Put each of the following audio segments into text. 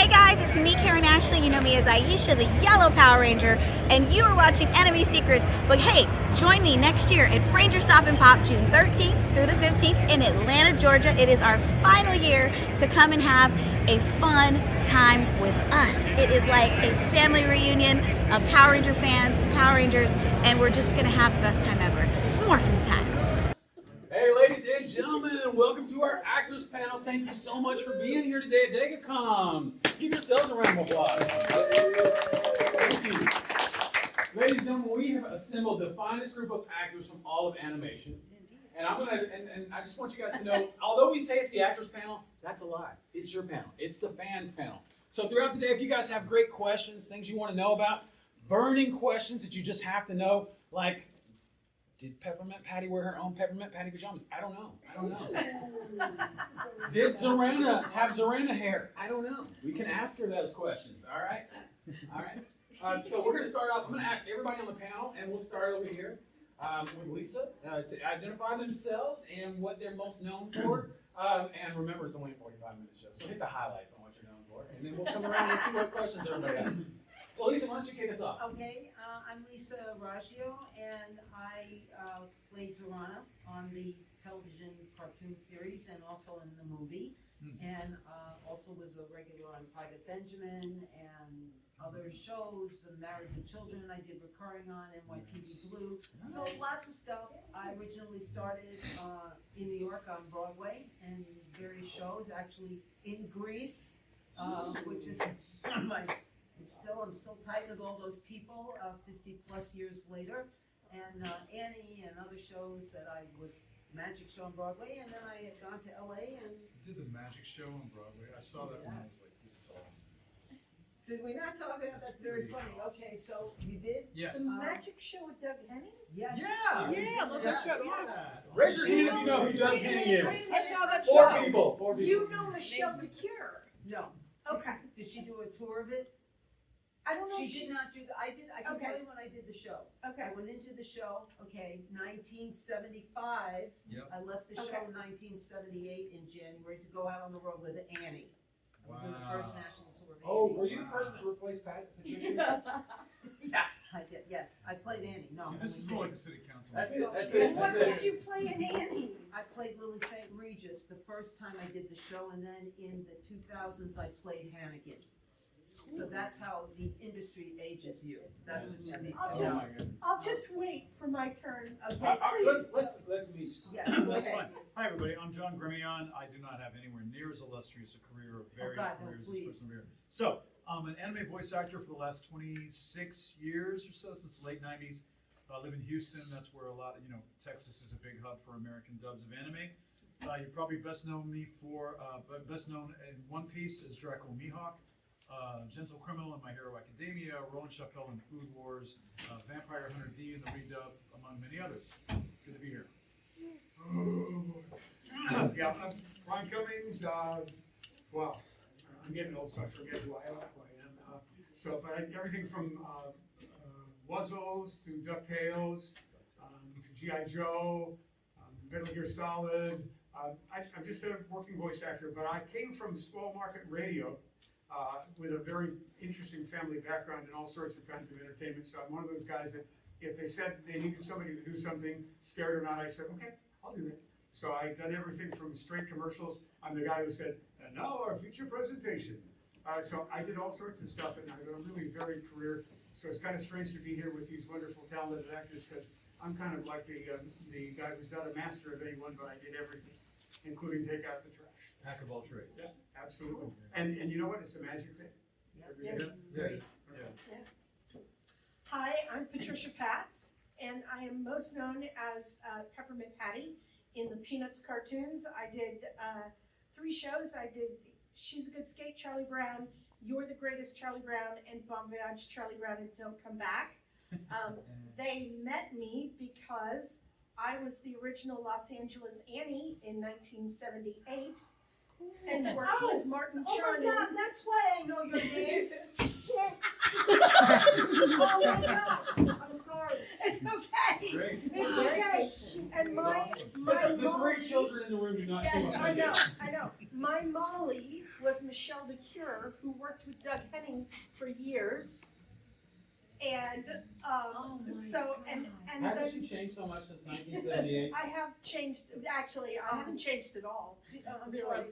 Hey guys, it's me, Karen Ashley. You know me as Aisha, the Yellow Power Ranger, and you are watching Enemy Secrets. But hey, join me next year at Ranger Stop and Pop, June 13th through the 15th in Atlanta, Georgia. It is our final year, so come and have a fun time with us. It is like a family reunion of Power Ranger fans, Power Rangers, and we're just gonna have the best time ever. It's morphin' time. Hey, ladies and gentlemen, welcome to our actors panel. Thank you so much for being here today at DayGaCom. Give yourselves a round of applause. Thank you. Ladies and gentlemen, we have assembled the finest group of actors from all of animation. And I just want you guys to know, although we say it's the actors panel, that's a lie. It's your panel. It's the fans panel. So throughout the day, if you guys have great questions, things you want to know about, burning questions that you just have to know, like, did Peppermint Patty wear her own Peppermint Patty pajamas? I don't know. Did Zorana have Zorana hair? I don't know. We can ask her those questions, all right? All right. So we're going to start off. I'm going to ask everybody on the panel, and we'll start over here with Lisa to identify themselves and what they're most known for. And remember, it's only a 45-minute show, so hit the highlights on what you're known for, and then we'll come around and see what questions everybody has. So Lisa, why don't you kick us off? Okay, I'm Lisa Raggio, and I played Zorana on the television cartoon series and also in the movie, and also was a regular on Private Benjamin and other shows, Married with Children I did recurring on, NYPD Blue, so lots of stuff. I originally started in New York on Broadway and various shows, actually in Greece, which is I'm still tight with all those people 50 plus years later, and Annie and other shows that I was Magic Show on Broadway, and then I had gone to LA and You did the Magic Show on Broadway. I saw that when I was like this tall. did we not talk about that? That's very funny. Okay, so you did? Yes. The Magic Show with Doug Henning? Yes. Yeah. Yeah, look Yes. at saw that. that. Raise your hand if you know who Doug Wait a Henning minute, is. I saw that Four show. people. You know the show The Cure. No. Okay. Did she do a tour of it? I don't know She if did not do the, I can Okay. tell you when I did the show. Okay. I went into the show, 1975. Yep. I left the show Okay. in 1978 in January to go out on the road with Annie. I was in the first national tour of Annie. Oh, were you the person that replaced Patricia? Yeah, I did, yes, I played Annie, no. See, this is more like the city council. That's it. That's And it. what That's did it. you play in Andy? I played Lily St. Regis the first time I did the show, and then in the 2000s I played Hannigan. So that's how the industry ages you. That's what you need I'll to know. just- I'll just wait for my turn. Okay, please. Let's meet. Yeah, That's okay. fine. Hi, everybody. I'm John Gremillion. I do not have anywhere near as illustrious a career of varying God, no, careers as please. Chris Revere. So, I'm an anime voice actor for the last 26 years or so, since the late 90s. I live in Houston. That's where a lot of, Texas is a big hub for American dubs of anime. You're probably best known in One Piece as Draco Mihawk. Gentle Criminal in My Hero Academia, Roland Chappelle in Food Wars, Vampire Hunter D in the redub, among many others. Good to be here. Yeah, I'm Ron Cummings. Wow, I'm getting old, so I forget who I am. Everything from Wuzzles to DuckTales, to G.I. Joe, Metal Gear Solid. I'm just a working voice actor, but I came from small market radio. With a very interesting family background in all sorts of kinds of entertainment. So I'm one of those guys that if they said they needed somebody to do something, scared or not, I said, okay, I'll do it. So I've done everything from straight commercials. I'm the guy who said, and now our feature presentation. So I did all sorts of stuff, and I had a really varied career. So it's kind of strange to be here with these wonderful, talented actors, because I'm kind of like the guy who's not a master of anyone, but I did everything, including take out the trash. Hack of all trades. Yeah, absolutely. And you know what? It's a magic thing. Yeah. Great. Hi, I'm Patricia Patts, and I am most known as Peppermint Patty in the Peanuts cartoons. I did 3 shows. I did She's a Good Skate, Charlie Brown, You're the Greatest, Charlie Brown, and Bon Voyage, Charlie Brown, and Don't Come Back. They met me because I was the original Los Angeles Annie in 1978 and worked with Martin Oh my Charney. God, that's why I know your name. Oh my God, I'm sorry. It's okay. Great. It's Very okay. patient. And This is my, awesome. my Listen, the Molly, three children in the room do not seem yeah, offended. I know. My Molly was Michelle DeCure, who worked with Doug Hennings for years. And, Oh my so, and Hasn't then she changed so much since 1978? I have changed, actually, I haven't changed at all. I'm Really. sorry,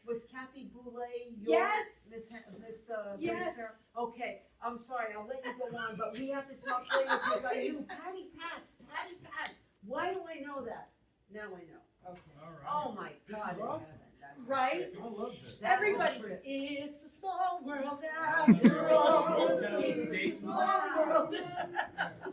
was Kathy Boulay your? Yes. Miss Yes. Grace Farrell? Okay, I'm sorry, I'll let you go on, but we have to talk later, because I knew Patty Patts, why do I know that? Now I know, okay. All right. Oh my This God. is awesome. That's Right? I love this. That's Everybody, a trip. it's a small world It's after a all. small town, It's a Dayton. small world.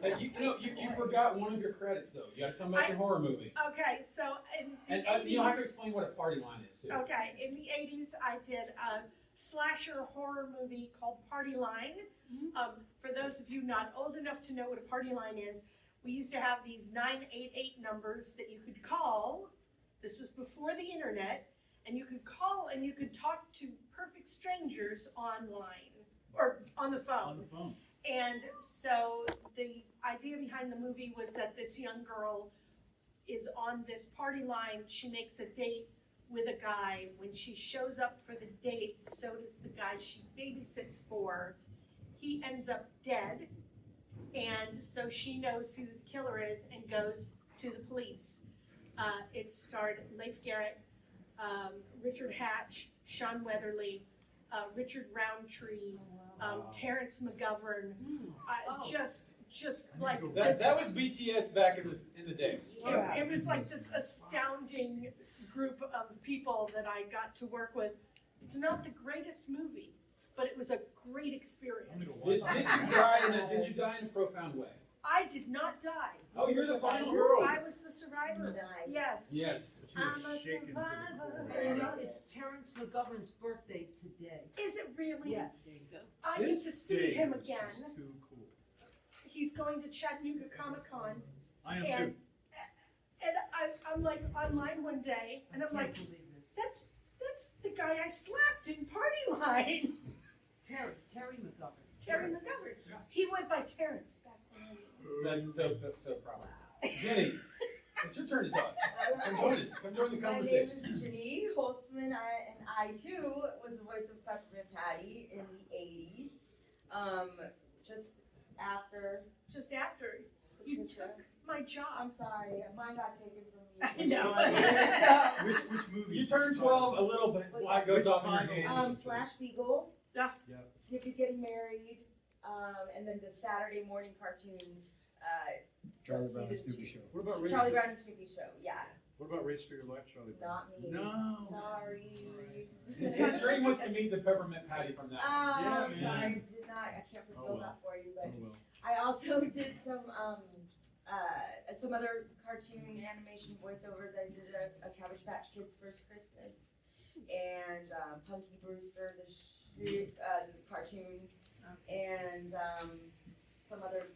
Hey, you forgot one of your credits though. You gotta tell me about your horror movie. Okay, so in And the 80s. you don't have to explain what a party line is too. Okay, in the 80s, I did a slasher horror movie called Party Line. For those of you not old enough to know what a party line is, we used to have these 988 numbers that you could call. This was before the internet, and you could call and you could talk to perfect strangers online or on the phone. On the phone. And so the idea behind the movie was that this young girl is on this party line. She makes a date with a guy. When she shows up for the date, so does the guy she babysits for. He ends up dead. And so she knows who the killer is and goes to the police. It starred Leif Garrett, Richard Hatch, Sean Weatherly, Richard Roundtree, Terrence McGovern, Oh. just I like need to go this. That was BTS back in the day. It was like this astounding group of people that I got to work with. It's not the greatest movie, but it was a great experience. Did you die in a profound way? I did not die. Oh, you're the final girl. I was the survivor. Yes. Yes. But you I'm were a shaken to the survivor. core. And you know, it's Terrence McGovern's birthday today. Is it really? Yes. There you go. I get to see This him day is again. just too cool. He's going to Chattanooga Comic Con, I am and too. I'm like online one day, and I'm I like, can't believe this. that's the guy I slapped in Party Line. Terry McGovern. Terry McGovern. He went by Terrence back then. That's so proud. Jenny, it's your turn to talk. Come join us. Come join the My name conversation. is Gini Holtzman, and I too was the voice of Peppermint Patty in the 80s. Just after you took my job. I'm sorry, mine got taken from I me. know. So, Which movie? You turned 12 a little bit. Why goes Which off in your title? hand? Flash Beagle. Yeah. Yeah. Snippy's getting married, and then the Saturday morning cartoons. Charlie Brown and season Snoopy 2. Show. What about Race Charlie for, Brown and Snoopy Show. Yeah, What about Race for Your Life, Charlie Brown? not me. No. Sorry. His dream was to meet the Peppermint Patty from that. Yeah, Sorry, man. I did not. I can't Oh, fulfill well. that for you, but. Oh, well. I also did some other cartoon animation voiceovers. I did a Cabbage Patch Kids First Christmas, and Punky Brewster, the cartoon, and some other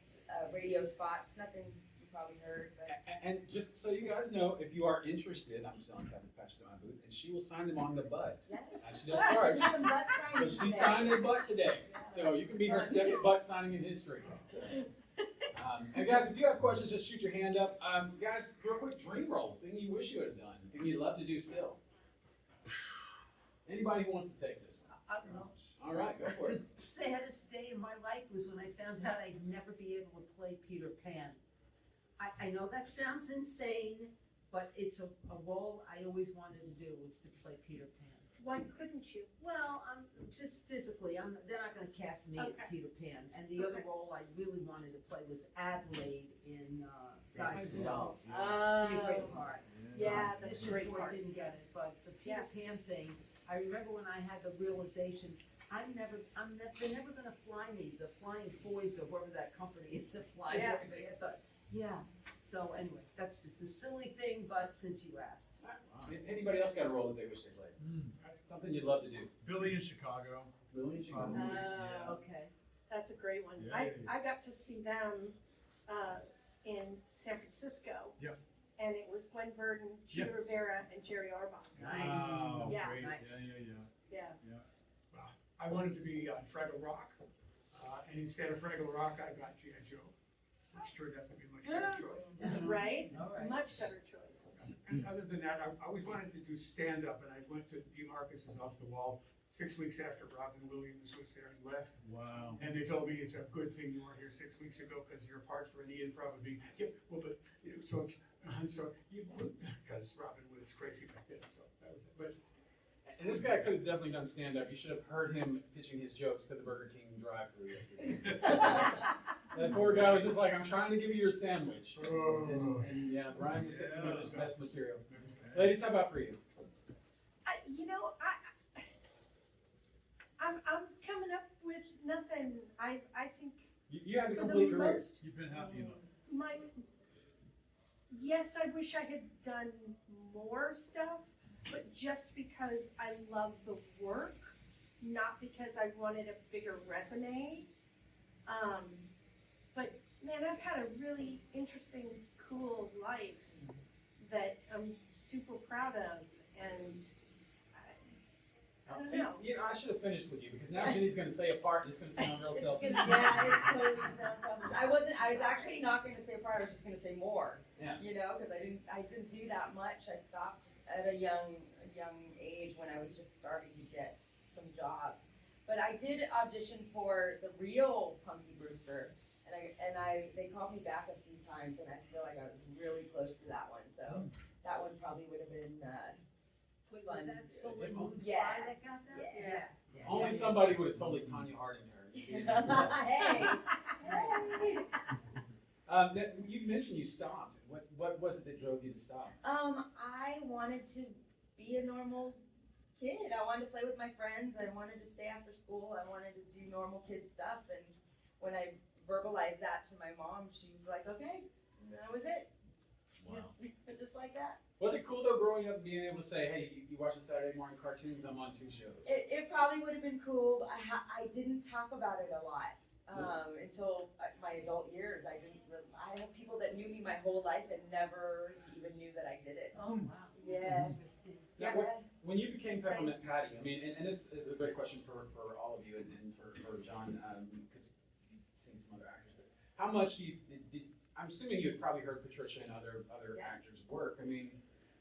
radio spots. Nothing you probably heard, but And just so you guys know, if you are interested, I'm selling Cabbage Patch to my booth, and she will sign them on the butt. yes. And she does charge. Did some butt So signing she today. signed a butt today. So you can be her second butt signing in history. And guys, if you have questions, just shoot your hand up. Guys, real quick dream roll. Thing you wish you would have done. Thing you'd love to do still. Anybody who wants to take this one? I don't know. All right, go for it. The saddest day in my life was when I found out I'd never be able to play Peter Pan. I know that sounds insane, but it's a role I always wanted to do, was to play Peter Pan. Why couldn't you? Well, just physically, they're not gonna cast me as Okay. Peter Pan. And the other Okay. role I really wanted to play was Adelaide in Guys and Dolls. Oh. Pretty great part. Yeah, that's Just a great before part. I didn't get it, but the Peter Pan thing, I remember when I had the realization, they're never gonna fly me, the Flying Foys or whatever that company is that flies Yeah. everybody. I thought, yeah. So anyway, that's just a silly thing, but since you asked. Anybody else got a role that they wish they played? Something you'd love to do. Billy in Chicago. Really? You should go. Yeah. Okay. That's a great one. Yeah, I yeah, yeah. got to see them in San Francisco. Yep. And it was Gwen Verdon, Gina Yep. Rivera, and Jerry Orbach. Nice. Wow, Yeah. great. Nice. Yeah. Yeah. I wanted to be Fraggle Rock. And instead of Frank Rock, I got G.I. Joe, which turned out to be a much better choice. Right? All right. Much better choice. And other than that, I always wanted to do stand-up, and I went to DeMarcus's Off the Wall 6 weeks after Robin Williams was there and left. Wow. And they told me it's a good thing you weren't here 6 weeks ago, because your parts were in the improv would be, yeah, well, but, you know, so you, because Robin was crazy back then, so that was it. But And this guy could have definitely done stand-up. You should have heard him pitching his jokes to the Burger King drive-thru yesterday. That poor guy was just like, I'm trying to give you your sandwich. And yeah, Brian was sitting with his best material. Ladies, how about for you? I'm coming up with nothing. I think You have a for the complete career. most, You've been happy enough. yes, I wish I had done more stuff, but just because I love the work, not because I wanted a bigger resume. But man, I've had a really interesting, cool life that I'm super proud of, and I don't See, know. you know, I should have finished with you because now Ginny's going to say a part and it's going to sound real It's selfish. gonna, yeah, it's totally gonna sound selfish. I was actually not gonna say a part, I was just gonna say more. Yeah. You know, cause I didn't do that much. I stopped at a young age when I was just starting to get some jobs. But I did audition for the real Punky Brewster, and they called me back a few times, and I feel like I was really close to that one, so that one probably would have been, Wait, fun. was that Solar Yeah. Moon Yeah. Fry that got that? Yeah. Yeah. Only somebody would have totally Tanya Harding her. Hey, hey. You mentioned you stopped. What was it that drove you to stop? I wanted to be a normal kid. I wanted to play with my friends. I wanted to stay after school. I wanted to do normal kid stuff. And when I verbalized that to my mom, she was like, okay, and that was it. Wow. Just like that. Was it cool though growing up and being able to say, hey, you watch the Saturday morning cartoons, I'm on 2 shows? It probably would have been cool. I didn't talk about it a lot until my adult years. I have people that knew me my whole life and never even knew that I did it. Oh, wow. Yeah. Interesting. Now, Yeah. when you became Peppermint Patty, I mean, and this is a great question for all of you and for John, because you've seen some other actors, but how much I'm assuming you've probably heard Patricia and other Yeah. actors work. I mean,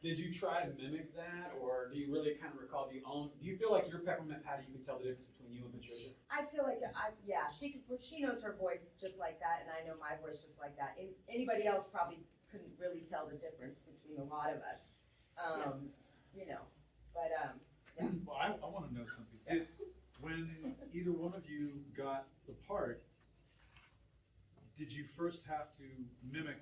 did you try to mimic that, or do you really kind of recall, do you feel like you're Peppermint Patty, you can tell the difference between you and Patricia? I feel like she knows her voice just like that, and I know my voice just like that. Anybody else probably couldn't really tell the difference between a lot of us, you know. But yeah. Well, I want to know something. When either one of you got the part, did you first have to mimic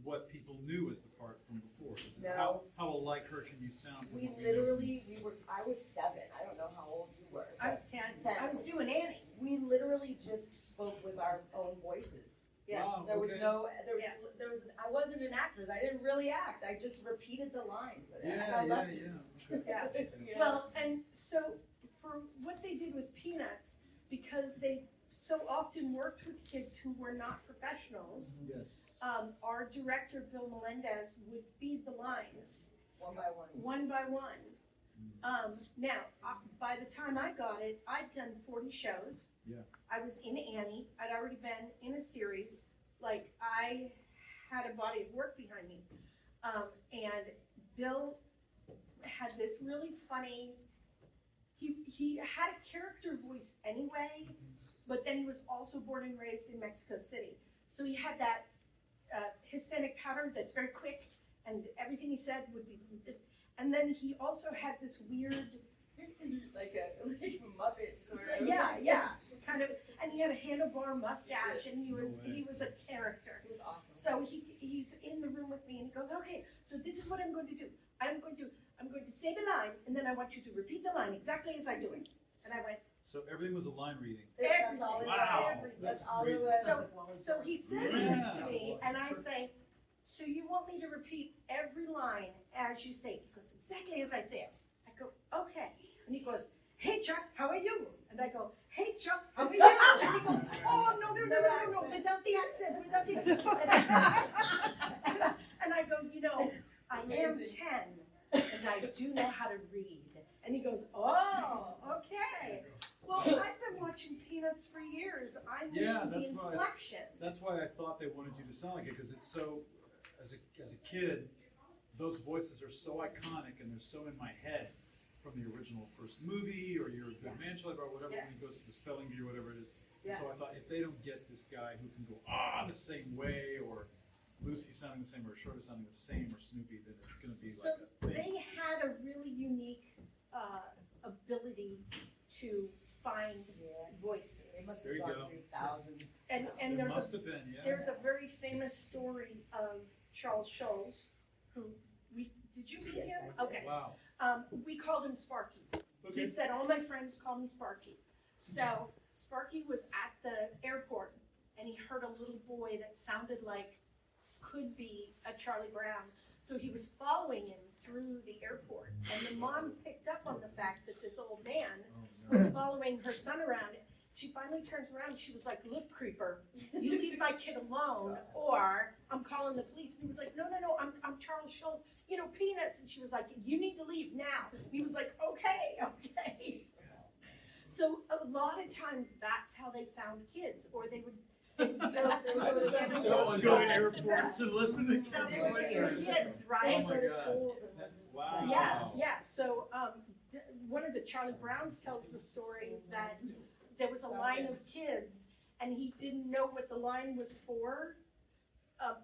what people knew as the part from before? No. How alike her can you sound? from We what knew? literally, I was 7. I don't know how old you were. I was 10. 10. I was doing Annie. We literally just spoke with our own voices. Yeah. Wow, There was okay. I wasn't an actress. I didn't really act. I just repeated the lines. I Yeah, got yeah, lucky. yeah. Yeah. You know? Well, and so for what they did with Peanuts, because they so often worked with kids who were not professionals, Yes. our director, Bill Melendez, would feed the lines one by one. one by one. Now, by the time I got it, I'd done 40 shows. Yeah. I was in Annie. I'd already been in a series. Like, I had a body of work behind me. And Bill had this really funny, he had a character voice anyway, but then he was also born and raised in Mexico City. So he had that Hispanic pattern that's very quick, and everything he said would be, and then he also had this weird, like a Muppet sort of. yeah, kind of, and he had a handlebar mustache, and he was a character. It was awesome. So he's in the room with me, and he goes, okay, so this is what I'm going to do. I'm going to say the line, and then I want you to repeat the line exactly as I do it. And I went, So everything was a line reading. That's all it Wow. was. Everything. That's all it Crazy. was. so he says this to me, and I say, so you want me to repeat every line as you say it? He goes, exactly as I say it. I go, okay. And he goes, hey Chuck, how are you? And I go, hey Chuck, how are you? And he goes, oh, no, without the accent, without the and I go, you know, I am 10, and I do know how to read. And he goes, oh, okay. Well, I've been watching Peanuts for years. I knew Yeah, the that's why- inflection. That's why I thought they wanted you to sound like it, because it's so, as a kid, those voices are so iconic and they're so in my head from the original first movie, or You're a Good Man, Charlie Brown, whatever, Yeah. when he goes to the spelling bee or whatever it is. Yeah. So I thought, if they don't get this guy who can go the same way, or Lucy sounding the same, or Shorter sounding the same, or Snoopy, then it's gonna be So like a thing. they had a really unique ability to find They voices. must There have you gone go. through thousands. And It there's must a have been, yeah. there's a very famous story of Charles Schulz, who did you meet Yes, him? I did. Okay. Wow. We called him Sparky. He Okay. said all my friends call me Sparky. So Sparky was at the airport and he heard a little boy that sounded like could be a Charlie Brown. So he was following him through the airport. And the mom picked up on the fact that this old man Oh, was following her son around. She finally turns around, she was like, look, creeper, you leave my kid alone, or I'm calling the police. And he was like, no, I'm Charles Schulz, you know, Peanuts. And she was like, you need to leave now. And he was like, okay. So a lot of times that's how they found kids, or they would go to That sounds so Go to Yeah. airports and listen to So They they were were scared. kids, They right? Oh go my to God. schools and listen. Wow. Yeah. So one of the Charlie Browns tells the story that there was a line of kids and he didn't know what the line was for,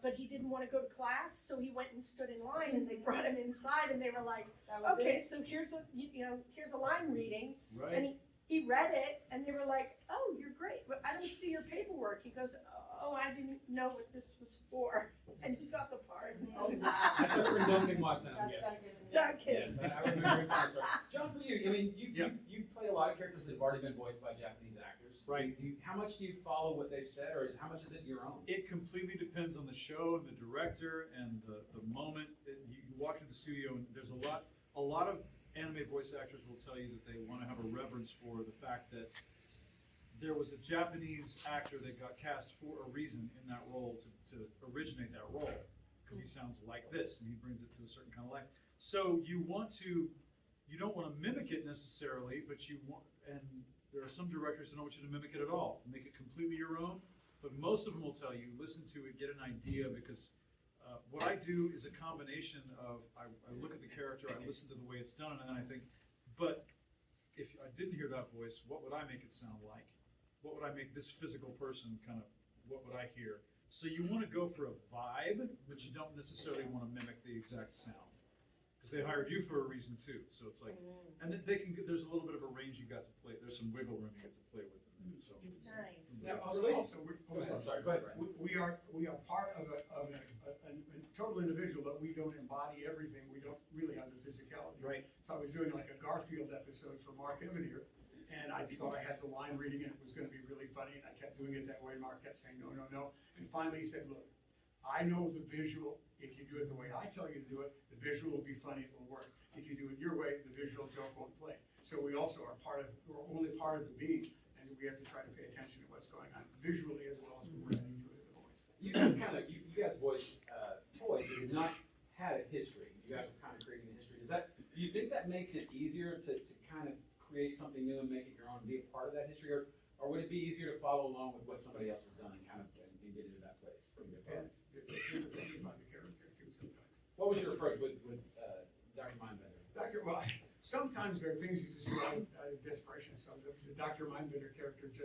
but he didn't want to go to class, so he went and stood in line and they brought him inside and they were like, That was okay, it. so here's a line reading, Right. and he read it and they were like, oh, you're great, but I don't see your paperwork. He goes, oh, I didn't know what this was for, and he got the part. Oh, wow. That's just for Duncan Watson, I'm That's guessing. not good. Duncan. Yes, I remember it. John, for you, I mean, Yeah. you play a lot of characters that have already been voiced by Japanese actors. Right. How much do you follow what they've said, or how much is it your own? It completely depends on the show, and the director, and the moment. You walk into the studio, and there's a lot of anime voice actors will tell you that they want to have a reverence for the fact that there was a Japanese actor that got cast for a reason in that role to originate that role, because he sounds like this, and he brings it to a certain kind of light. So you don't want to mimic it necessarily, but you want, and there are some directors that don't want you to mimic it at all, make it completely your own. But most of them will tell you, listen to it, get an idea, because what I do is a combination of, I look at the character, I listen to the way it's done, and then I think, but if I didn't hear that voice, what would I make it sound like? What would I make this physical person kind of, what would I hear? So you want to go for a vibe, but you don't necessarily want to mimic the exact sound. Because they hired you for a reason too, so it's like, and then there's a little bit of a range you got to play, there's some wiggle room you get to play with in there, so. Nice. Now, Really? also, I'm sorry, go ahead, Brad. we are part of a total individual, but we don't embody everything, we don't really have the physicality. Right. So I was doing like a Garfield episode for Mark Evanier, and I thought I had the line reading and it was gonna be really funny, and I kept doing it that way, and Mark kept saying, no, and finally he said, look, I know the visual, if you do it the way I tell you to do it, the visual will be funny, it will work. If you do it your way, the visual joke won't play. So we also are we're only part of the being, and we have to try to pay attention to what's going on visually as well as we're ready to it the voice. You guys you guys voiced toys that did not had a history. You guys were kind of creating a history. Do you think that makes it easier to kind of create something new and make it your own, and be a part of that history, or would it be easier to follow along with what somebody else has done and kind of and get into that place from your And parents? it depends upon the character too sometimes. What was your approach with Dr. Mindbender? Well, sometimes there are things you just do out of desperation. So the Dr. Mindbender character it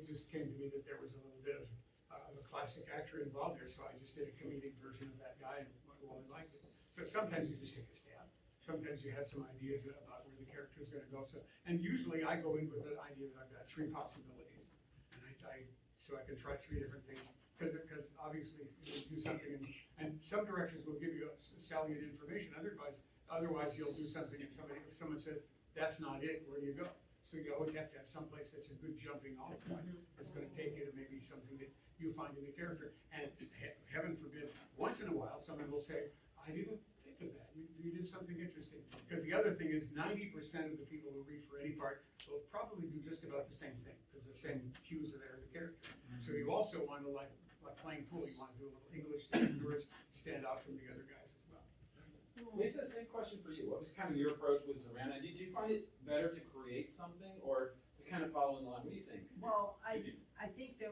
just came to me that there was a little bit of a classic actor involved there, so I just did a comedic version of that guy and really liked it. So sometimes you just take a stab. Sometimes you have some ideas about where the character is going to go. So, and usually I go in with the idea that I've got 3 possibilities, and so I can try 3 different things. Because obviously you do something, and some directors will give you salient information. Otherwise you'll do something, and if someone says that's not it, where do you go? So you always have to have some place that's a good jumping off point. That's going to take you to maybe something that you find in the character. And heaven forbid, once in a while, someone will say, I didn't think of that. You did something interesting. Because the other thing is 90% of the people who read for any part will probably do just about the same thing, because the same cues are there in the character. So you also want to, like playing Pooh, you want to do a little English words, stand out from the other guys as well. Lisa, same question for you. What was kind of your approach with Savannah? Did you find it better to create something or to kind of follow in line. What do you think? Well, I think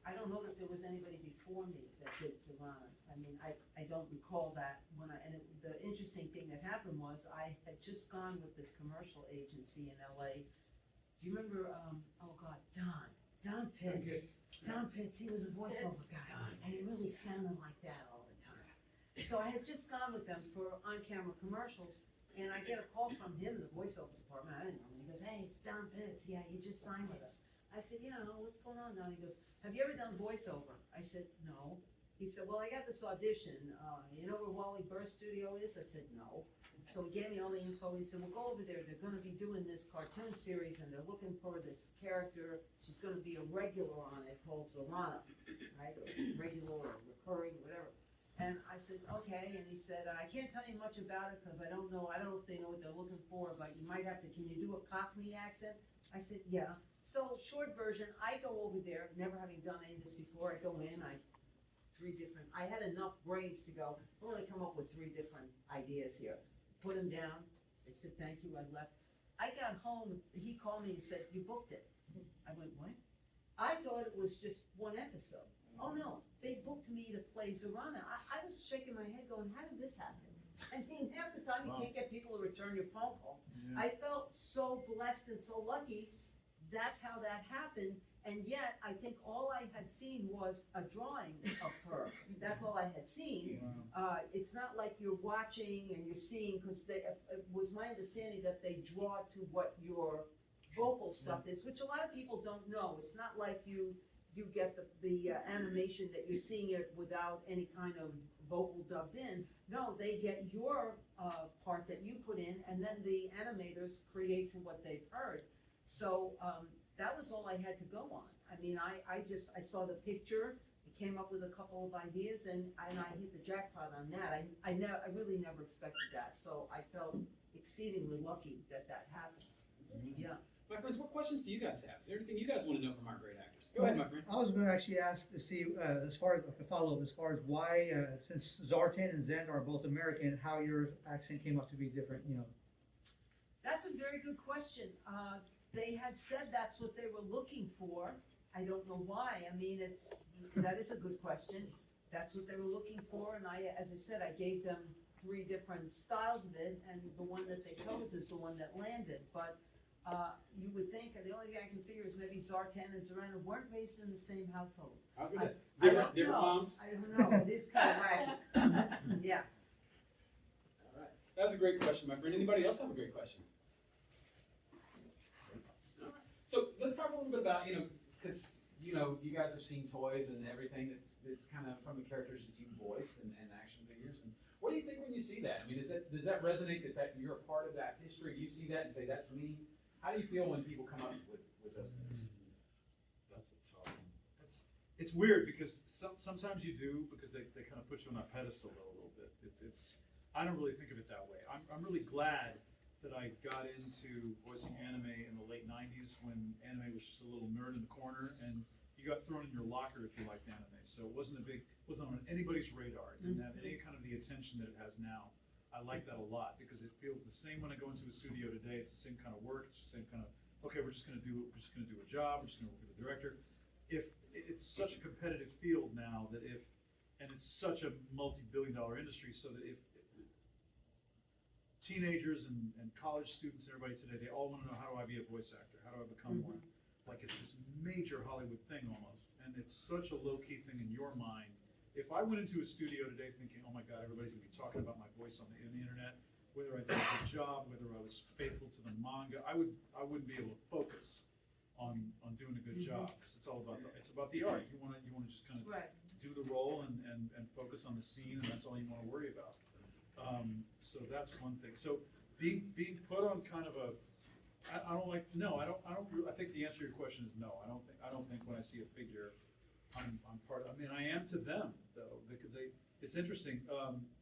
I don't know that there was anybody before me that did Savannah. I mean, I don't recall that the interesting thing that happened was I had just gone with this commercial agency in LA. Do you remember, Don Pitts? Don Pitts, he was a voiceover guy, and he really sounded like that all the time. So I had just gone with them for on-camera commercials, and I get a call from him in the voiceover department. I didn't know him. He goes, "Hey, it's Don Pitts. Yeah, he just signed with us." I said, "Yeah, what's going on, Don?" He goes, "Have you ever done voiceover?" I said, "No." He said, "Well, I got this audition. You know where Wally Burr's studio is?" I said, "No." So he gave me all the info. He said, "Well, go over there. They're going to be doing this cartoon series, and they're looking for this character. She's going to be a regular on it called Zorana, right? Or regular or recurring, whatever." And I said, "Okay." And he said, "I can't tell you much about it because I don't know if they know what they're looking for, but you might have to, can you do a Cockney accent?" I said, "Yeah." So short version, I go over there, never having done any of this before. I go in, I had enough brains to go, I'm gonna come up with 3 different ideas here. Put them down. They said, "Thank you." I left. I got home, he called me and said, "You booked it." I went, "What?" I thought it was just 1 episode. Oh no, they booked me to play Zorana. I was shaking my head going, how did this happen? I mean, half the time you can't get people to return your phone calls. Yeah. I felt so blessed and so lucky. That's how that happened. And yet, I think all I had seen was a drawing of her. That's all I had seen. It's not like you're watching and you're seeing, because it was my understanding that they draw to what your vocal stuff is, which a lot of people don't know. It's not like you get the animation that you're seeing it without any kind of vocal dubbed in. No, they get your part that you put in, and then the animators create to what they've heard. So that was all I had to go on. I mean, I saw the picture, I came up with a couple of ideas, and I hit the jackpot on that. I really never expected that, so I felt exceedingly lucky that happened. Yeah. My friends, what questions do you guys have? Is there anything you guys want to know from our great actors? Go ahead, my friend. I was going to actually ask to see, as far as a follow-up, as far as why, since Zartan and Zen are both American, how your accent came up to be different, you know? That's a very good question. They had said that's what they were looking for. I don't know why. I mean, that is a good question. That's what they were looking for, and as I said, I gave them 3 different styles of it, and the one that they chose is the one that landed. But you would think, and the only thing I can figure is maybe Zartan and Zorana weren't raised in the same household. I was going to say, I don't different know. moms? I don't know. It is kind of wacky. Yeah. All right. That was a great question, my friend. Anybody else have a great question? So let's talk a little bit about, because, you guys have seen toys and everything that's kind of from the characters that you voice and action figures. And what do you think when you see that? I mean, does that resonate that you're a part of that history? You see that and say, that's me? How do you feel when people come up with those things? That's a tough one. It's weird because sometimes you do, because they kind of put you on a pedestal a little bit. I don't really think of it that way. I'm really glad that I got into voicing anime in the late 90s when anime was just a little nerd in the corner, and you got thrown in your locker if you liked anime. So it wasn't on anybody's radar. It didn't have any kind of the attention that it has now. I like that a lot because it feels the same when I go into a studio today. It's the same kind of work. It's the same kind of, okay, we're just gonna do a job. We're just gonna work with the director. If it's such a competitive field now and it's such a multi-billion-dollar industry, so that if teenagers and college students and everybody today, they all want to know, how do I be a voice actor? How do I become one? Like, it's this major Hollywood thing almost. And it's such a low-key thing in your mind. If I went into a studio today thinking, oh my God, everybody's going to be talking about my voice on the internet, whether I did a good job, whether I was faithful to the manga, I wouldn't be able to focus on doing a good job, because it's all about the art. You want to just kind of do the role and focus on the scene, and that's all you want to worry about. So that's one thing. So being put on kind of I think the answer to your question is no. I don't think when I see a figure, I'm part of, I am to them though, because it's interesting.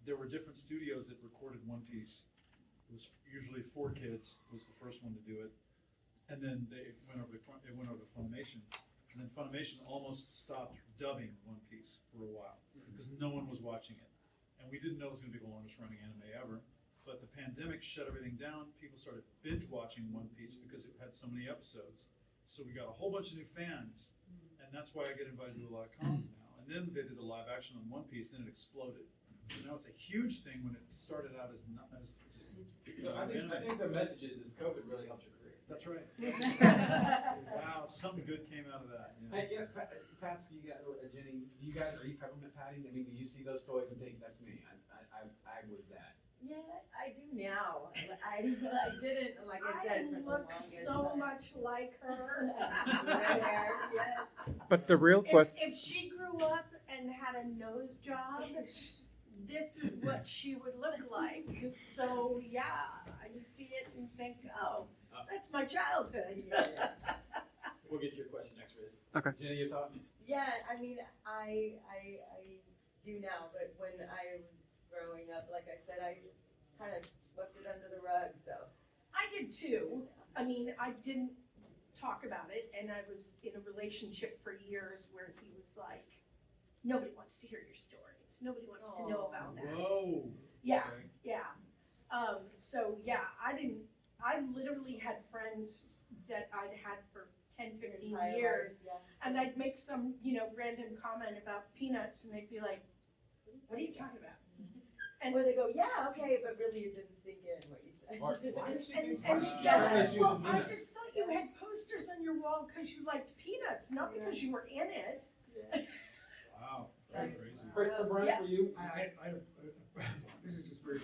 There were different studios that recorded One Piece. It was usually 4 Kids was the first one to do it, and then it went over to Funimation, and then Funimation almost stopped dubbing One Piece for a while because no one was watching it. And we didn't know it was going to be the longest running anime ever. But the pandemic shut everything down. People started binge watching One Piece because it had so many episodes. So we got a whole bunch of new fans, and that's why I get invited to a lot of cons now. And then they did the live action on One Piece, and then it exploded. So now it's a huge thing when it started out as not as just. So I think the message is COVID really helped your career. That's right. Wow, something good came out of that. Hey, yeah, Pats, you guys, Jenny, you guys, are you Peppermint Patty? I mean, do you see those toys and think, that's me, I was that? Yeah, I do now. I didn't, like I said, for the look longest so time. much like her. Red hair, yes. But the real question, If she grew up and had a nose job, this is what she would look like. So, yeah, I just see it and think, oh, that's my childhood. We'll get to your question next, Riz. Okay. Jenny, your thoughts? Yeah, I mean, I do now, but when I was growing up, like I said, I just kind of swept it under the rug, so. I did too. I mean, I didn't talk about it, and I was in a relationship for years where he was like, nobody wants to hear your stories. Nobody wants to know about that. Whoa. Yeah, Okay. yeah. So yeah, I literally had friends that I'd had for 10, 15 Entire years, life, yeah. and I'd make some, random comment about peanuts, and they'd be like, what are you talking about? And- Where they go, yeah, okay, but really it didn't sink in what you said. Why does she And, think and she's yeah, using well, I peanuts? just thought you had posters on your wall because you liked peanuts, not because you were in it. Yeah. Wow, that's crazy. For Brian, Yeah. for you? This is just weird.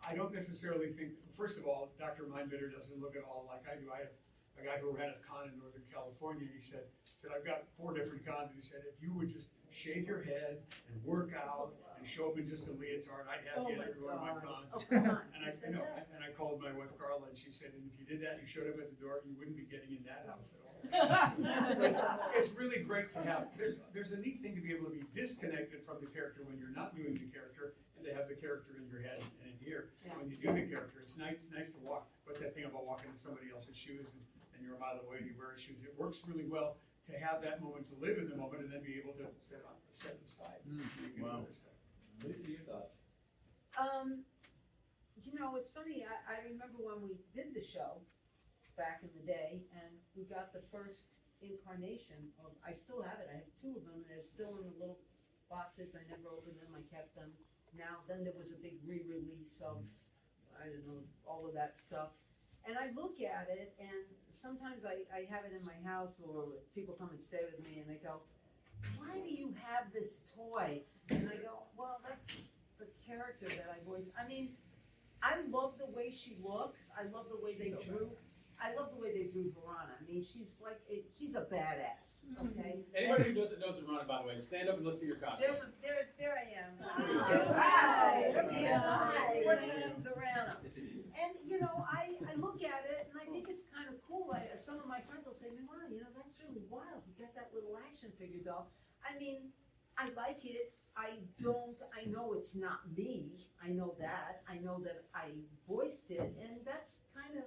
I don't necessarily think, first of all, Dr. Mindbitter doesn't look at all like I do. I have a guy who ran a con in Northern California, and he said, I've got 4 different cons, and he said, if you would just shave your head and work out and show up in just a leotard, I'd have Oh you my at every one of my God. cons. Oh, come on. And You I, said that? and I called my wife Carla, and she said, and if you did that, you showed up at the door, you wouldn't be getting in that house at all. It's really great to have, there's a neat thing to be able to be disconnected from the character when you're not doing the character, and to have the character in your head and in here when you do the character. It's nice to walk, what's that thing about walking in somebody else's shoes and you're a mile away and you wear his shoes? It works really well to have that moment, to live in the moment, and then be able to set them aside. You can do Wow. other stuff. Lisa, your thoughts? It's funny, I remember when we did the show back in the day, and we got the first incarnation of, I still have it, I have 2 of them, and they're still in the little boxes, I never opened them, I kept them. Then there was a big re-release of, I don't know, all of that stuff. And I look at it, and sometimes I have it in my house, or people come and stay with me, and they go, why do you have this toy? And I go, well, that's the character that I voice. I mean, I love the way she looks. I love the way they drew. I love the way they drew Verona. I mean, she's like, she's a badass, okay? Anybody who doesn't know Serrano, by the way, stand up and let's see your costume. There I am. There's Hi. There he is. Hi. Serrano. And, I look at it and I think it's kind of cool. Some of my friends will say, wow, that's really wild. You got that little action figure doll. I mean, I like it. I know it's not me. I know that. I know that I voiced it, and that's kind of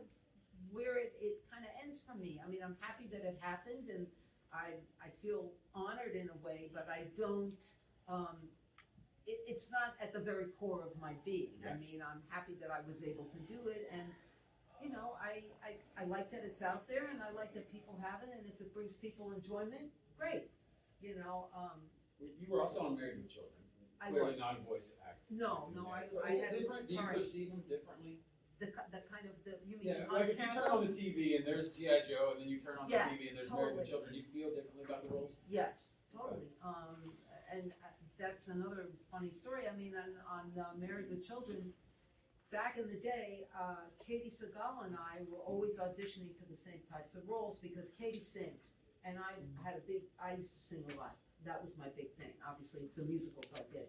where it kind of ends for me. I mean, I'm happy that it happened, and I feel honored in a way, but I don't, it's not at the very core of my being. I mean, I'm happy that I was able to do it, and, I like that it's out there, and I like that people have it, and if it brings people enjoyment, great. You were also on Married with Children. I Clearly was. not a voice actor. No, So I is it had different? Do you part. perceive them differently? The kind of, you mean Yeah, on like if you turn camera? on the TV and there's G.I. Joe, and then you turn on the Yeah, TV and there's Married with totally. Children, do you feel differently about the roles? Yes, totally. And that's another funny story. I mean, on Married with Children, back in the day, Katie Segal and I were always auditioning for the same types of roles because Katie sings, and I used to sing a lot. That was my big thing. Obviously, the musicals I did.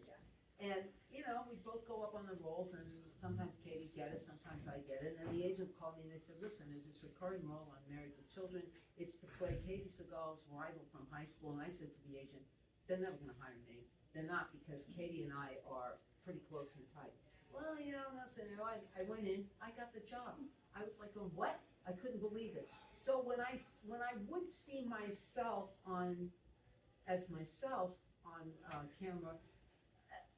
And, we both go up on the roles, and sometimes Katie get it, sometimes I get it. And the agent called me and they said, listen, there's this recurring role on Married with Children. It's to play Katie Segal's rival from high school. And I said to the agent, they're never going to hire me. They're not, because Katie and I are pretty close and tight. Well, listen, I went in, I got the job. I was like, oh, what? I couldn't believe it. So when I would see myself as myself on camera,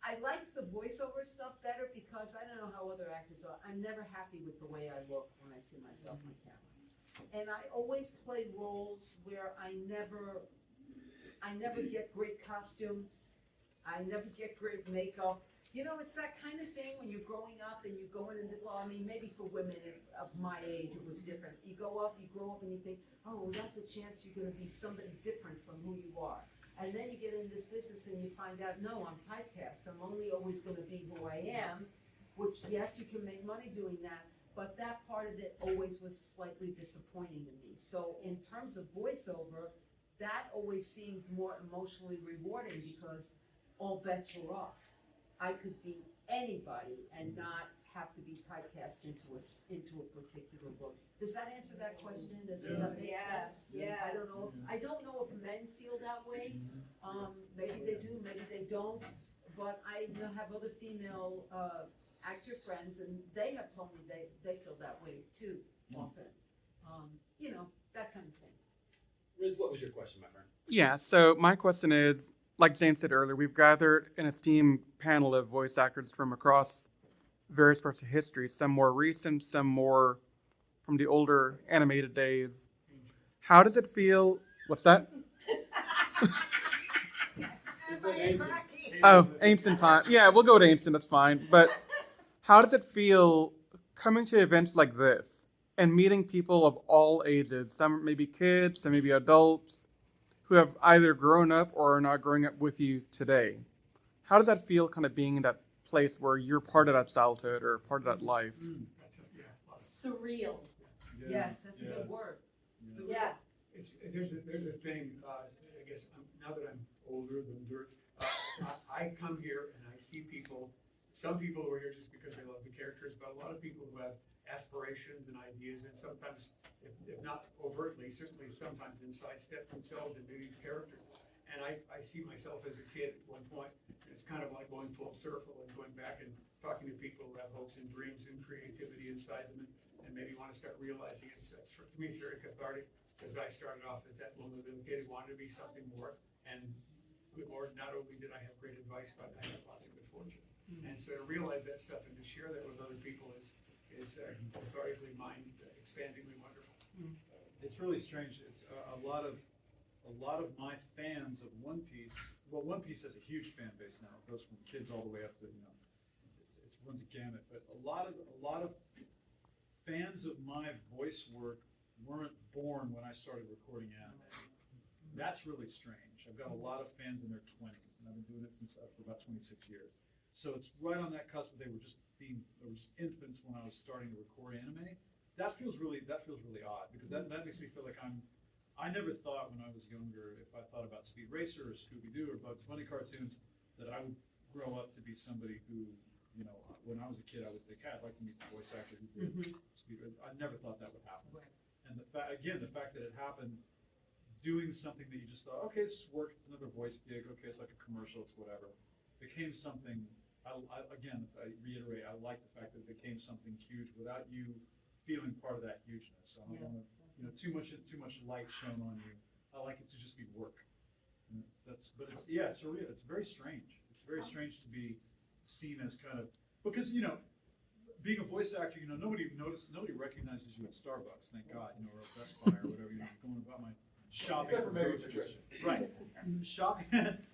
I liked the voiceover stuff better because I don't know how other actors are. I'm never happy with the way I look when I see myself on camera. And I always play roles where I never get great costumes. I never get great makeup. You know, it's that kind of thing when you're growing up and you go in and, well, I mean, maybe for women of my age, it was different. You go up, you grow up and you think, oh, that's a chance you're gonna be somebody different from who you are. And then you get in this business and you find out, no, I'm typecast. I'm only always gonna be who I am, which, yes, you can make money doing that, but that part of it always was slightly disappointing to me. So in terms of voiceover, that always seemed more emotionally rewarding because all bets were off. I could be anybody and not have to be typecast into a particular book. Does that answer that question? Does that make sense? Yeah. I don't know if men feel that way. Maybe they do, maybe they don't. But I have other female actor friends, and they have told me they feel that way too often. You know, that kind of thing. Riz, what was your question, my friend? Yeah, so my question is, like Jane said earlier, we've gathered an esteemed panel of voice actors from across various parts of history, some more recent, some more from the older animated days. How does it feel? What's that? Oh, ancient time. Yeah, we'll go to ancient, that's fine. But how does it feel coming to events like this and meeting people of all ages? Some maybe kids, some maybe adults, who have either grown up or are not growing up with you today. How does that feel, kind of being in that place where you're part of that childhood or part of that life? Surreal. Yes, that's a good word. So, Yeah. There's a thing, I guess, now that I'm older than dirt, I come here and I see people, some people who are here just because they love the characters, but a lot of people who have aspirations and ideas, and sometimes, if not overtly, certainly sometimes inside step themselves into these characters. And I see myself as a kid at one point. It's kind of like going full circle and going back and talking to people who have hopes and dreams and creativity inside them, and maybe want to start realizing it. So for me, it's very cathartic, because I started off as that lonely little kid who wanted to be something more. And good Lord, not only did I have great advice, but I had lots of good fortune. And so to realize that stuff and to share that with other people is cathartically mind expandingly wonderful. It's really strange. It's a lot of my fans of One Piece. Well, One Piece has a huge fan base now. It goes from kids all the way up to, it runs a gamut. But a lot of fans of my voice work weren't born when I started recording anime. That's really strange. I've got a lot of fans in their 20s, and I've been doing it for about 26 years. So it's right on that cusp. They were just infants when I was starting to record anime. That feels really odd, because that makes me feel like I never thought when I was younger, if I thought about Speed Racer or Scooby-Doo or Bugs Bunny cartoons, that I would grow up to be somebody who, when I was a kid, I would think, I'd like to meet the voice actor who did Speed Racer. I never thought that would happen. And the fact that it happened doing something that you just thought, okay, this is work, it's another voice gig, okay, it's like a commercial, it's whatever, became something. I reiterate, I like the fact that it became something huge without you feeling part of that hugeness. I don't want to, too much light shown on you. I like it to just be work. And it's surreal. It's very strange. It's very strange to be seen as kind of, because being a voice actor, nobody recognizes you at Starbucks, thank God, or at Best Buy or whatever. Going about my shopping Except for maybe groceries. Patricia. Right.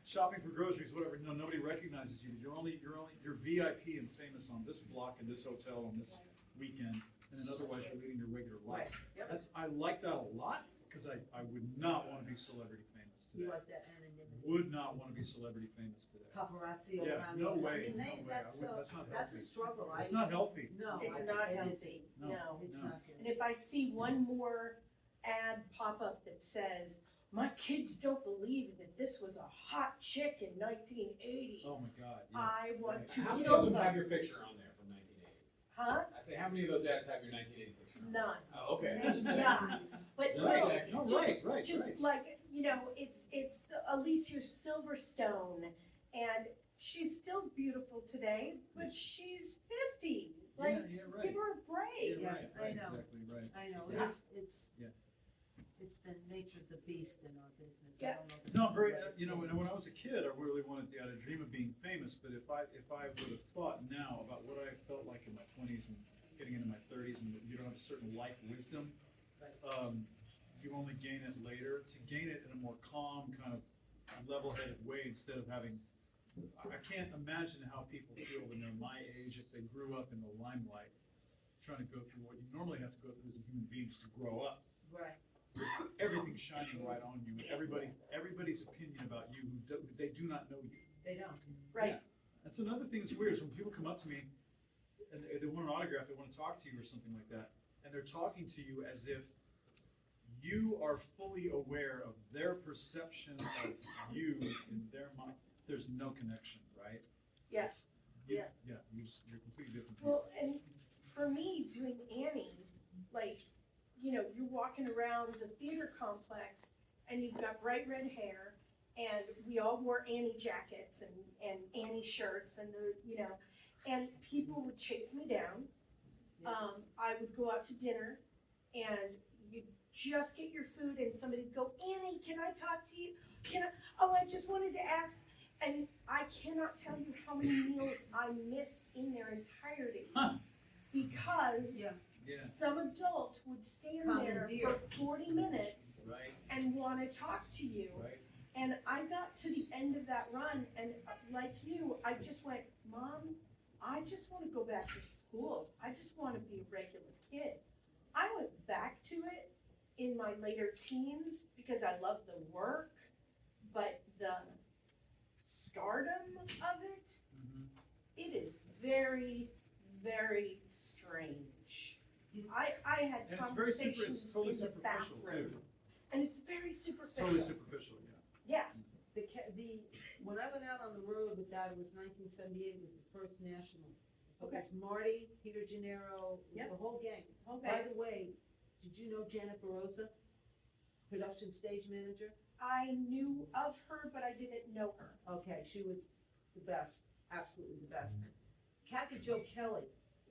Shopping for groceries, whatever. No, nobody recognizes you. You're VIP and famous on this block in this hotel on this weekend, and then otherwise you're leading your regular life. Yep. I like that a lot, because I would not want to be celebrity famous today. You like that anonymity? Would not want to be celebrity famous today. Paparazzi Yeah, around no you. way, I mean, no way. that's That's not a healthy. struggle. It's not healthy. No, It's it not isn't. healthy. No. It's not good. And if I see one more ad pop up that says, "My kids don't believe that this was a hot chick in 1980," Oh my God. Yeah. I want to How many kill of them have them. your picture on there from 1980? Huh? I say, how many of those ads have your 1980 picture? None. Oh, okay. Maybe not. But No, no, exactly. No, just, right. just like, it's the Alicia Silverstone, and she's still beautiful today, but she's 50. Like, yeah, right. give her a break. Yeah, right, I know. Exactly right. I know, Yeah. it's the nature of the beast in our business. Yeah. I don't know. No, I'm very. When I was a kid, I really wanted. I had a dream of being famous. But if I would have thought now about what I felt like in my 20s and getting into my 30s, and you don't have a certain life wisdom, you only gain it later. To gain it in a more calm, kind of level-headed way, instead of having, I can't imagine how people feel when they're my age, if they grew up in the limelight, trying to go through what you normally have to go through as a human being to grow up. Right. Everything's shining right on you, and everybody's opinion about you, they do not know you. They don't. Right. Yeah. That's another thing that's weird, is when people come up to me and they want an autograph, they want to talk to you or something like that, and they're talking to you as if you are fully aware of their perception of you in their mind. There's no connection, right? Yes. You- Yeah. Yeah, you're completely different people. Well, and for me, doing Annie, like, you know, you're walking around the theater complex and you've got bright red hair, and we all wore Annie jackets and Annie shirts and and people would chase me down. Yeah. I would go out to dinner and you'd just get your food and somebody would go, Annie, can I talk to you? I just wanted to ask. And I cannot tell you how many meals I missed in their entirety. Huh. Because Yeah. Yeah, some adult would stand there Commandeer. for 40 minutes right, and want to talk to you. right. And I got to the end of that run, and like you, I just went, Mom, I just want to go back to school. I just want to be a regular kid. I went back to it in my later teens because I love the work, but the stardom of it, Mhm. it is very, very strange. I had And it's very super, conversations it's totally in the back superficial room, too. and it's very It's superficial. totally superficial, yeah. Yeah, When I went out on the road with that, it was 1978, it was the first national. So it Okay. was Marty, Peter Gennaro, it was Yep. the whole gang. By okay. the way, did you know Janet Barossa, production stage manager? I knew of her, but I didn't know her. Okay, she was the best, absolutely the best. Kathy Jo Kelly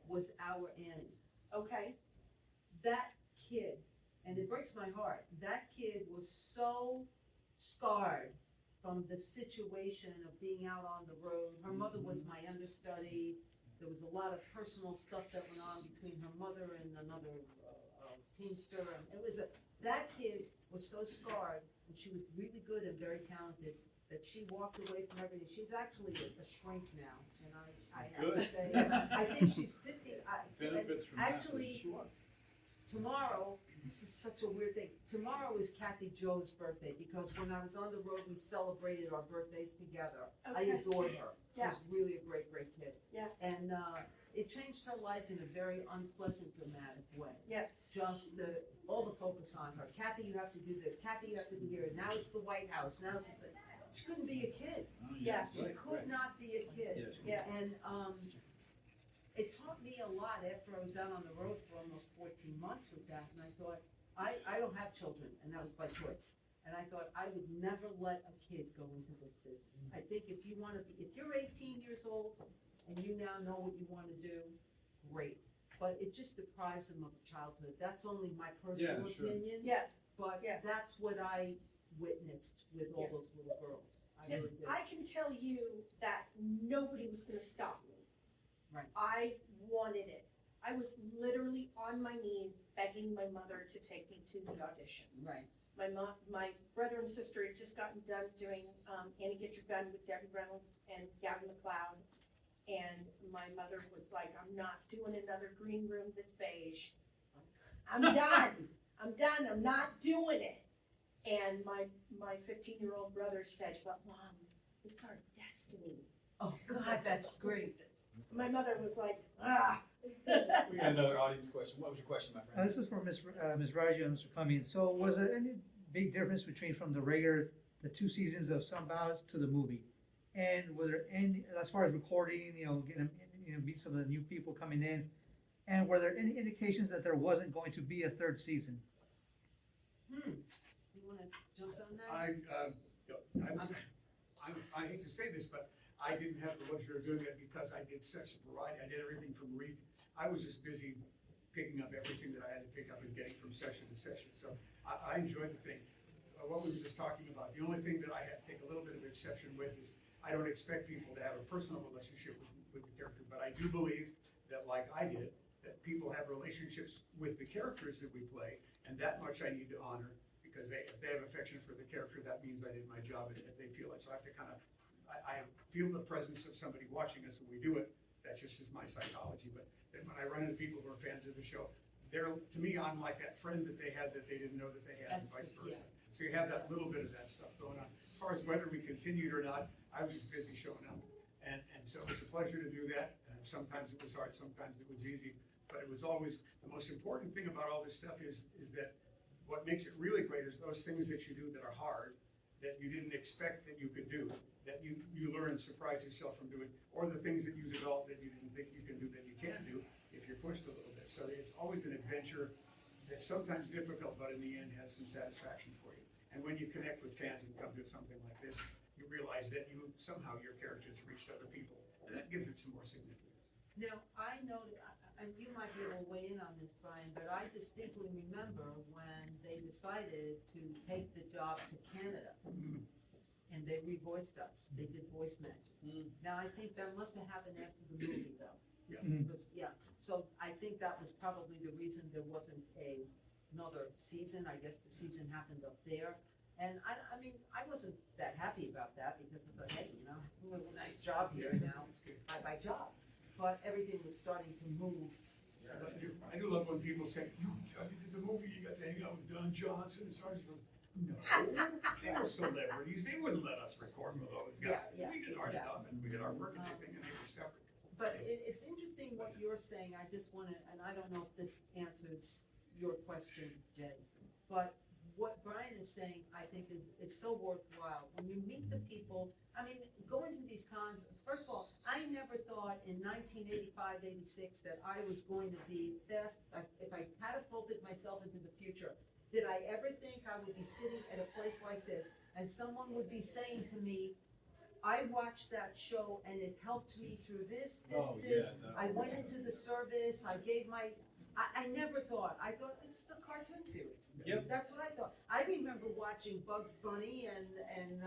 was our Annie. Okay, That kid, and it breaks my heart, that kid was so scarred from the situation of being out on the road. Her mother was my understudy. There was a lot of personal stuff that went on between her mother and another teamster. And that kid was so scarred, and she was really good and very talented, that she walked away from everything. She's actually a shrink now, and I have to Good. say, I think she's 50. Benefits from that, Actually, sure. tomorrow, this is such a weird thing. Tomorrow is Kathy Jo's birthday, because when I was on the road, we celebrated our birthdays together. I Okay. adored her. She Yeah. was really a great, great kid. Yeah. And it changed her life in a very unpleasant, dramatic way. yes. Just all the focus on her. Kathy, you have to do this. Kathy, you have to be here. Now it's the White House. Now it's this. She couldn't be a kid. Oh, Yeah. She could not be a kid. Yeah. And it taught me a lot after I was out on the road for almost 14 months with that, and I thought, I don't have children, and that was by choice. And I thought I would never let a kid go into this business. I think if you're 18 years old and you now know what you want to do, great. But it just deprives them of childhood. That's only my personal Yeah, sure. opinion. Yeah. But Yeah. that's what I witnessed with all Yeah. those little girls. I Yeah, really did. I can tell you that nobody was going to stop me. Right. I wanted it. I was literally on my knees begging my mother to take me to the audition. Right. My brother and sister had just gotten done doing Annie Get Your Gun with Debbie Reynolds and Gavin McLeod. And my mother was like, I'm not doing another green room that's beige. I'm done. I'm not doing it. And my 15-year-old brother said, but Mom, it's our destiny. Oh, God, that's great. My mother was like, ah. We got another audience question. What was your question, my friend? This is for Ms. Raggio and Mr. Cummings. So was there any big difference between from the 2 seasons of Sunbows to the movie? And was there any, as far as recording, getting, meet some of the new people coming in, and were there any indications that there wasn't going to be a 3rd season? Do you wanna jump on that? I hate to say this, but I didn't have the luxury of doing it because I did such a variety. I did everything from I was just busy picking up everything that I had to pick up and getting from session to session. So I enjoyed the thing. What we were just talking about, the only thing that I had to take a little bit of exception with is I don't expect people to have a personal relationship with the character, but I do believe that, like I did, that people have relationships with the characters that we play, and that much I need to honor, because if they have affection for the character, that means I did my job, and if they feel it, so I have to kind of, I feel the presence of somebody watching us when we do it. That just is my psychology, but then when I run into people who are fans of the show, to me, I'm like that friend that they had that they didn't know that they had, and vice versa. So you have that little bit of that stuff going on. As far as whether we continued or not, I was just busy showing up. And so it was a pleasure to do that. Sometimes it was hard, sometimes it was easy, but it was always, the most important thing about all this stuff is that what makes it really great is those things that you do that are hard, that you didn't expect that you could do, that you learn and surprise yourself from doing, or the things that you develop that you didn't think you can do that you can do if you're pushed a little bit. So it's always an adventure that's sometimes difficult, but in the end has some satisfaction for you. And when you connect with fans and come to something like this, you realize that somehow your character's reached other people, and that gives it some more significance. Now, I know, and you might be able to weigh in on this, Brian, but I distinctly remember when they decided to take the job to Canada. And they revoiced us, they did voice matches. Now, I think that must have happened after the movie though. Yeah. So I think that was probably the reason there wasn't another season, I guess the season happened up there. And I mean, I wasn't that happy about that because I thought, hey, nice job here now, bye-bye job. But everything was starting to move. I do love when people say, you did the movie, you got to hang out with Don Johnson and Sergeant. No, they were celebrities, they wouldn't let us record with those guys. Yeah, We did our exactly. stuff and we did our work and everything, and they were separate. But it's interesting what you're saying, I just wanna, and I don't know if this answers your question, Jay, but what Brian is saying, I think is so worthwhile. When you meet the people, I mean, going to these cons, first of all, I never thought in 1985, 86 that I was going to be best, if I catapulted myself into the future, did I ever think I would be sitting at a place like this and someone would be saying to me, I watched that show and it helped me through this. I went into the service, I gave my, I never thought, I thought it's a cartoon series. Yep. That's what I thought. I remember watching Bugs Bunny and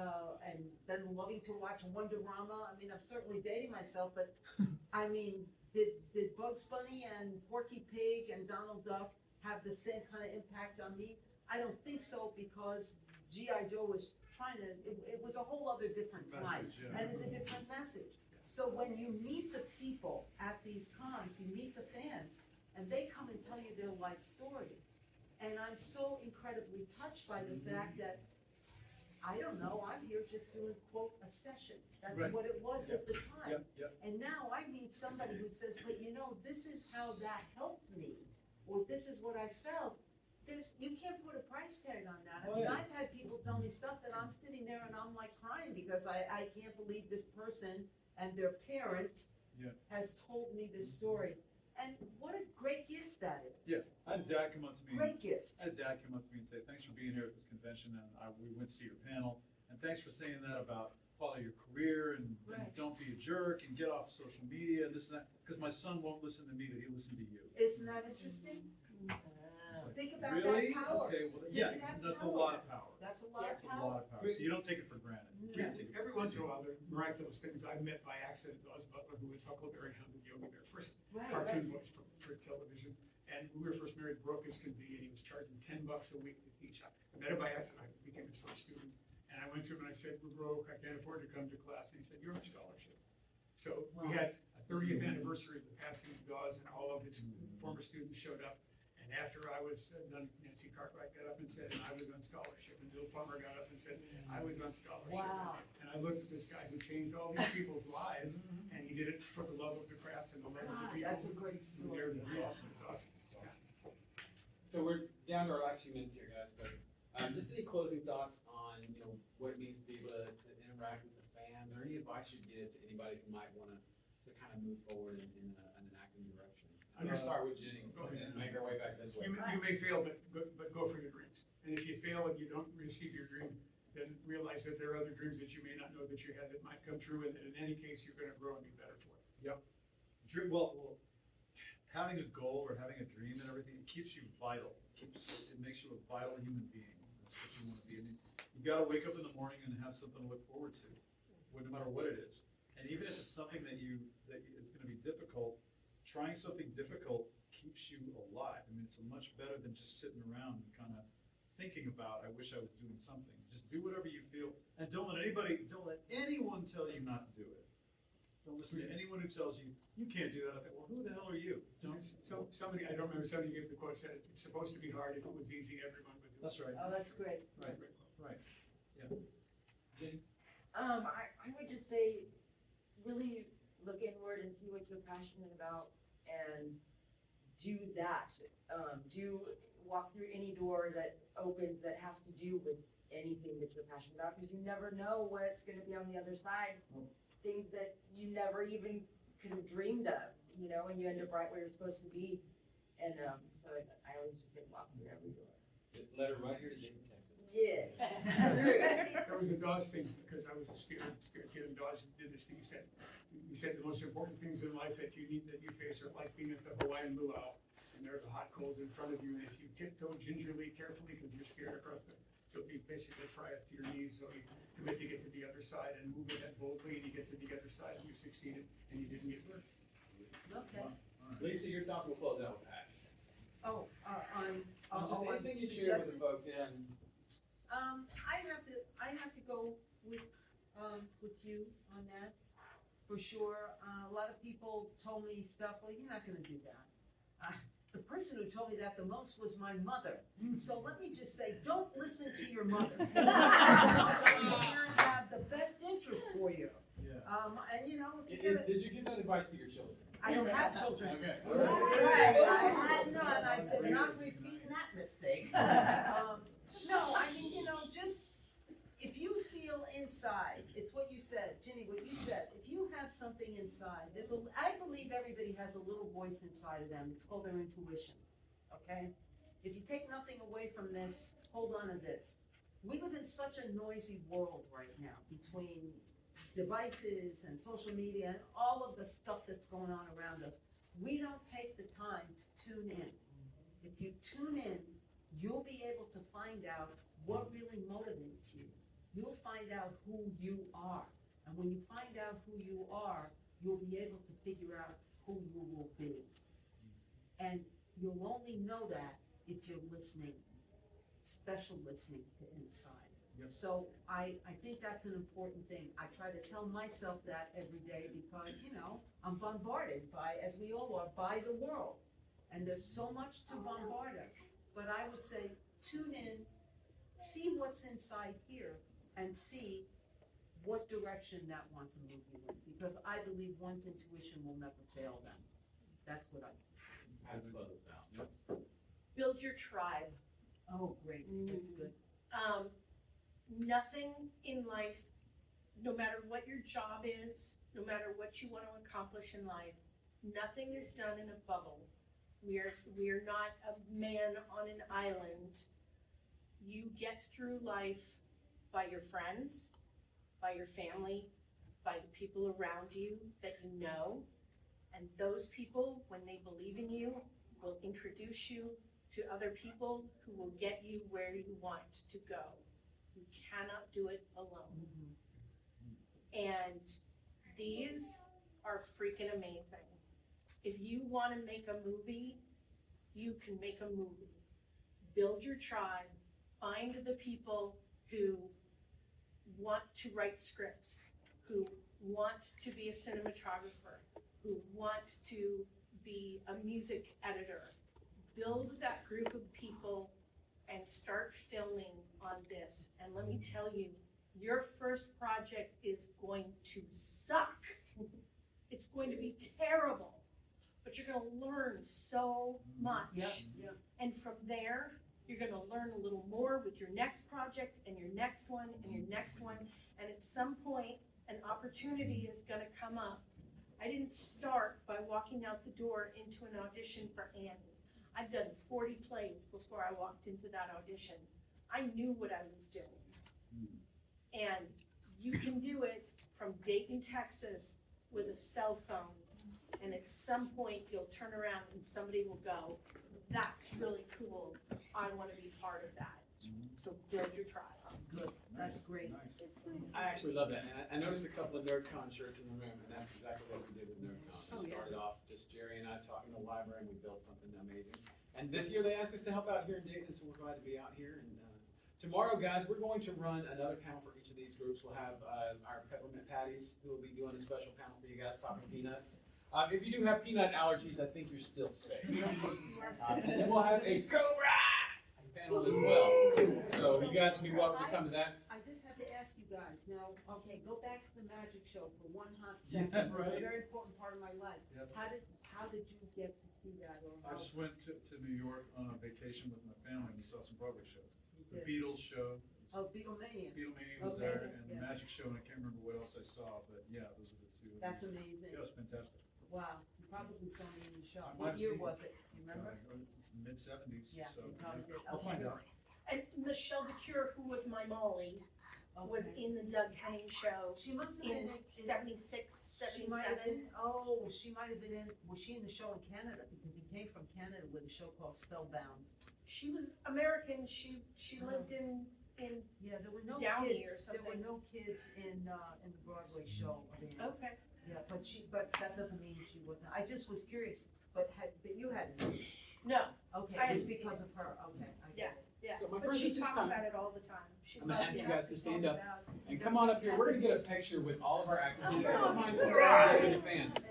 then loving to watch Wonderama. I mean, I'm certainly dating myself, but I mean, did Bugs Bunny and Porky Pig and Donald Duck have the same kind of impact on me? I don't think so, because G.I. Joe was trying to, it was a whole other different time, and it's a different message. So when you meet the people at these cons, you meet the fans, and they come and tell you their life story. And I'm so incredibly touched by the fact that, I don't know, I'm here just doing, quote, a session. That's Right. what it was at the time. Yep. And now I meet somebody who says, but this is how that helped me, or this is what I felt. You can't put a price tag on that. I mean, Right. I've had people tell me stuff that I'm sitting there and I'm like crying because I can't believe this person and their parent has told me this story. And what a great gift that is. Yeah, I had Dad come up to me. Great gift. I had Dad come up to me and say, thanks for being here at this convention, and we went to see your panel, and thanks for saying that about follow your career and Right. don't be a jerk and get off social media and this and that, because my son won't listen to me, but he'll listen to you. Isn't that interesting? It's like, Think about really? that power. Okay, well, Think yeah, of that that's a power. lot of power. That's a lot That's of a power. lot of power. So you don't take it for granted. You can't take it for Every once in a while, there are miraculous things. I met by accident Oz Butler, who was Huckleberry Hound and Yogi Bear, first cartoon voice for television. And we were first married, broke as can be, and he was charging $10 a week to teach. I met him by accident. I became his first student. And I went to him and I said, we're broke, I can't afford to come to class. And he said, you're on scholarship. So we had a 30th anniversary of the passing of Dawes, and all of his former students showed up. And after I was done, Nancy Cartwright got up and said, and I was on scholarship. And Bill Plummer got up and said, I was on scholarship. Wow. And I looked at this guy who changed all these people's lives, and he did it for the love of the craft and the love of the God, people. that's a great story. It's awesome, it's awesome. So we're down to our last few minutes here, guys, but just any closing thoughts on, what it means to be able to interact with the fans, or any advice you'd give to anybody who might want to kind of move forward in an acting direction? I'm gonna start with Ginny Go ahead. and make our way back this way. You may fail, but go for your dreams. And if you fail and you don't receive your dream, then realize that there are other dreams that you may not know that you had that might come true, and in any case, you're gonna grow and be better for it. Well, having a goal or having a dream and everything, it keeps you vital. It makes you a vital human being. That's what you want to be. I mean, you gotta wake up in the morning and have something to look forward to, no matter what it is. And even if it's something that is gonna be difficult, trying something difficult keeps you alive. I mean, it's much better than just sitting around and kind of thinking about, I wish I was doing something. Just do whatever you feel, and don't let anyone tell you not to do it. Don't listen to anyone who tells you, you can't do that. I think, well, who the hell are you? Don't. Somebody, I don't remember, somebody gave the quote, said, it's supposed to be hard. If it was easy, everyone would do it. That's right. Oh, that's great. Right. I would just say, really look inward and see what you're passionate about and do that. Walk through any door that opens that has to do with anything that you're passionate about, because you never know what's gonna be on the other side. Things that you never even could have dreamed of, and you end up right where you're supposed to be. And, so I always just say walk through every door. Let her right here to Dayton, Texas. Yes, that's right. There was a Dawes thing, because I was a scared kid, and Dawes did this thing. He said the most important things in life that you face are like being at the Hawaiian luau, and there's a hot coals in front of you, and if you tiptoe gingerly, carefully, because you're scared across you'll be basically fry up to your knees, so you commit to get to the other side and move ahead boldly, and you get to the other side, and you succeeded, and you didn't get hurt. Okay. Lisa, your thoughts will close out with Pat's. Oh, Just anything you share with the folks, yeah. I have to go with you on that, for sure. A lot of people told me stuff, well, you're not gonna do that. The person who told me that the most was my mother. So let me just say, don't listen to your mother. She may not have the best interest for you. Yeah. And if you're gonna, Did you give that advice to your children? I don't have children. Okay. That's right, I had none, I said, not repeating that mistake. No, I mean, just, if you feel inside, it's what you said, Ginny, what you said, if you have something inside, I believe everybody has a little voice inside of them, it's called their intuition, okay? If you take nothing away from this, hold on to this. We live in such a noisy world right now, between devices and social media and all of the stuff that's going on around us. We don't take the time to tune in. If you tune in, you'll be able to find out what really motivates you. You'll find out who you are. And when you find out who you are, you'll be able to figure out who you will be. And you'll only know that if you're listening, special listening to inside. Yep. So I think that's an important thing. I try to tell myself that every day because, I'm bombarded by, as we all are, by the world. And there's so much to bombard us. But I would say, tune in, see what's inside here, and see what direction that wants to move you in. Because I believe one's intuition will never fail them. That's what I think. Pat's close us out. Build your tribe. Oh, great, that's good. Nothing in life, no matter what your job is, no matter what you want to accomplish in life, nothing is done in a bubble. We are not a man on an island. You get through life by your friends, by your family, by the people around you that you know. And those people, when they believe in you, will introduce you to other people who will get you where you want to go. You cannot do it alone. And these are freaking amazing. If you want to make a movie, you can make a movie. Build your tribe, find the people who want to write scripts, who want to be a cinematographer, who want to be a music editor. Build that group of people and start filming on this. And let me tell you, your first project is going to suck. It's going to be terrible, but you're gonna learn so much. Yep. And from there, you're gonna learn a little more with your next project and your next one and your next one. And at some point, an opportunity is gonna come up. I didn't start by walking out the door into an audition for Annie. I've done 40 plays before I walked into that audition. I knew what I was doing. And you can do it from Dayton, Texas with a cell phone. And at some point, you'll turn around and somebody will go, that's really cool. I want to be part of that. So build your tribe. Good, that's great. Nice. I actually love that, and I noticed a couple of NerdCon shirts in the room, and that's exactly what we did with NerdCon. Oh, We yeah. started off just Jerry and I talking in the library, and we built something amazing. And this year they asked us to help out here in Dayton, so we're glad to be out here. And tomorrow, guys, we're going to run another panel for each of these groups. We'll have our Peppermint Patties who will be doing a special panel for you guys talking peanuts. If you do have peanut allergies, I think you're still safe. And then we'll have a Cobra panel as well. So you guys will be welcome to come to that. I just have to ask you guys, now, okay, go back to the magic show for one hot second. It was a right. very important part of my life. Yep. How did you get to see that? Or I how- just went to New York on a vacation with my family and we saw some Broadway shows. You The did. Beatles show, Oh, Beatlemania. Beatlemania was Okay, there, and the yeah. Magic Show, and I can't remember what else I saw, but yeah, those were the two. That's amazing. Yeah, it was fantastic. Wow, you probably saw me in the show. I might What have year seen was it? You remember? It's mid-70s, Yeah, so you probably did. I'll find Okay. out. And Michelle DeCure, who was my Molly, was Okay. in the Doug Henning show She must have been in in. 76, She might have 77. been, oh, she might have been in, was she in the show in Canada? Because he came from Canada with a show called Spellbound. She was American. She lived in Yeah, there were no Downey or kids, there were something. no kids in the Broadway show. I mean, okay. Yeah, but that doesn't mean she wasn't, I just was curious, but you hadn't seen it. No, Okay, I it's hadn't seen because of her, okay, I get it. yeah. So my But friends she at this talked time- about it all the time. She I'm gonna loved ask you it. guys to stand up and come on up here. We're gonna get a picture with all of our actors. If you don't mind, Right. put our fans.